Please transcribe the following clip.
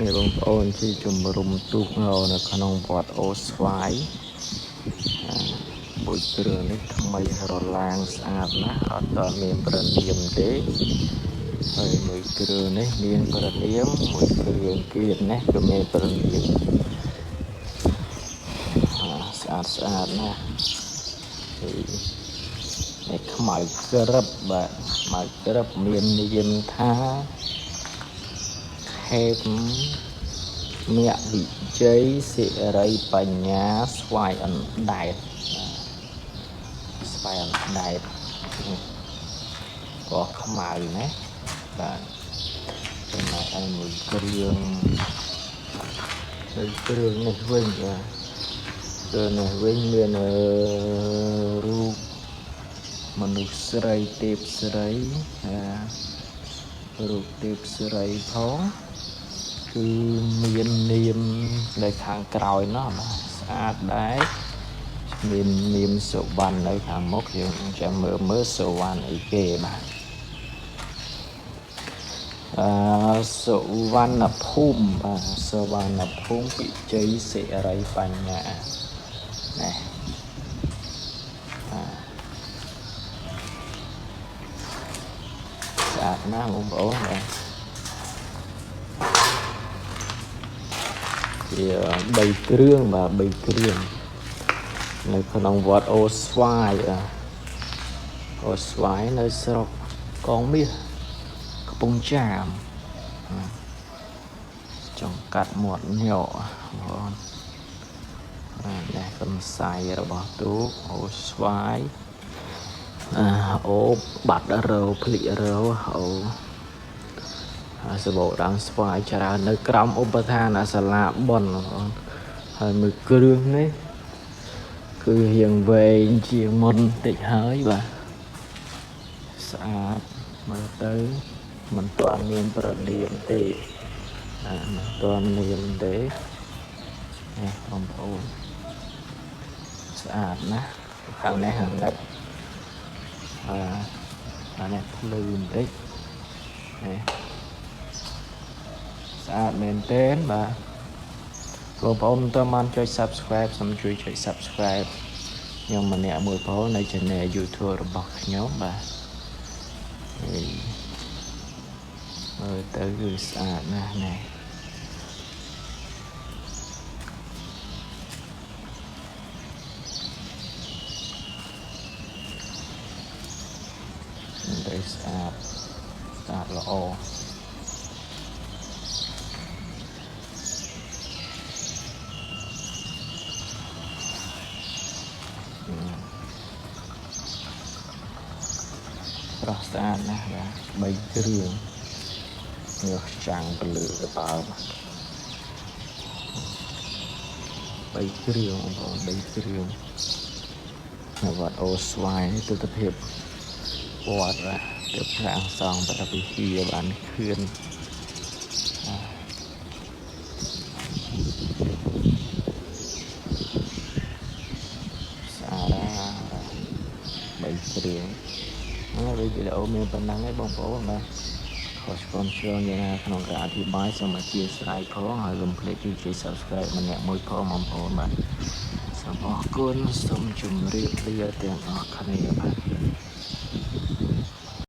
នេះបងប្អូនជាជំរុំទូកងនៅក្នុងវត្តអូស្វាយមួយគ្រឿងនេះថ្មីរឡាងស្អាតណាស់អត់តមានប្រណៀមទេហើយមួយគ្រឿងនេះមានប្រណៀមមួយគ្រឿងទៀតនេះក៏មានប្រណៀមស្អាតណាស់នេះខ្មៅក្រឹបបាទខ្មៅក្រឹបមាននាមថាខេមមវិជ័យសិរីបញ្ញាស្វាយអណ្ដែតស្វាយអណ្ដែតក៏ខ្មៅណាបាទចំណែកឯមួយគ្រឿងនេះវិញបាទគ្រឿងនេះវិញមានរូបមនុស្សស្រីទេពស្រីរូបទេពស្រីផងគឺមាននាមនៅខាងក្រោយនោះបាទស្អាតដែរមាននាមសុវណ្ណនៅខាងមុខយើងចាំមើលសុវណ្ណអីគេបាទសុវណ្ណភូមិបាទសុវណ្ណភូមិវិជ័យសិរីបញ្ញាណាស្អាតណាស់បងប្អូនបាទជា3គ្រឿងបាទ3គ្រឿងនៅក្នុងវត្តអូស្វាយនៅស្រុកកងមាសកំពង់ចាមចង្កាត់មាត់ញោបងនេះកំសាយរបស់ទូកអូស្វាយអូបាត់រោភ្លិករោអូសបោដើមស្វាយច្រើននៅក្រោមឧបដ្ឋានសាលាបុណ្យបងហើយមួយគ្រឿងនេះគឺរៀងវែងជាងមុនតិចហើយបាទស្អាតមើលទៅមិនទាន់មានប្រឌៀមទេមិនទាន់មានទេនេះបងប្អូនស្អាតណាស់ខាងនេះខាងនេះអានេះភ្លឺបន្តិចនេះស្អាតមែនទែនបាទបងប្អូនមិនទាន់បានចុច Subscribe សូមជួយចុច Subscribe ខ្ញុំម្នាក់មួយបងនៅ Channel YouTube របស់ខ្ញុំបាទមើលទៅគឺស្អាតណាស់នេះទៅស្អាតល្អស្រស់ស្អាតណាស់បាទ3គ្រឿងញើសចាំងពលឺបើ3គ្រឿងបងប្អូន3គ្រឿងនៅវត្តអូស្វាយនេះទិដ្ឋភាពវត្តទៅខាងសងបរិវិហារបានខឿនស្អាត3គ្រឿងវីដេអូមានប៉ុណ្ណឹងឯងបងប្អូនបាទខុសឆ្គងយ៉ាងណាក្នុងការអធិប្បាយសូមអធិស្ឋានផងហើយកុំភ្លេចជួយ Subscribe ម្នាក់មួយផងបងប្អូនបាទសូមអរគុណសូមជម្រាបលាទាំងអស់គ្នាបាទ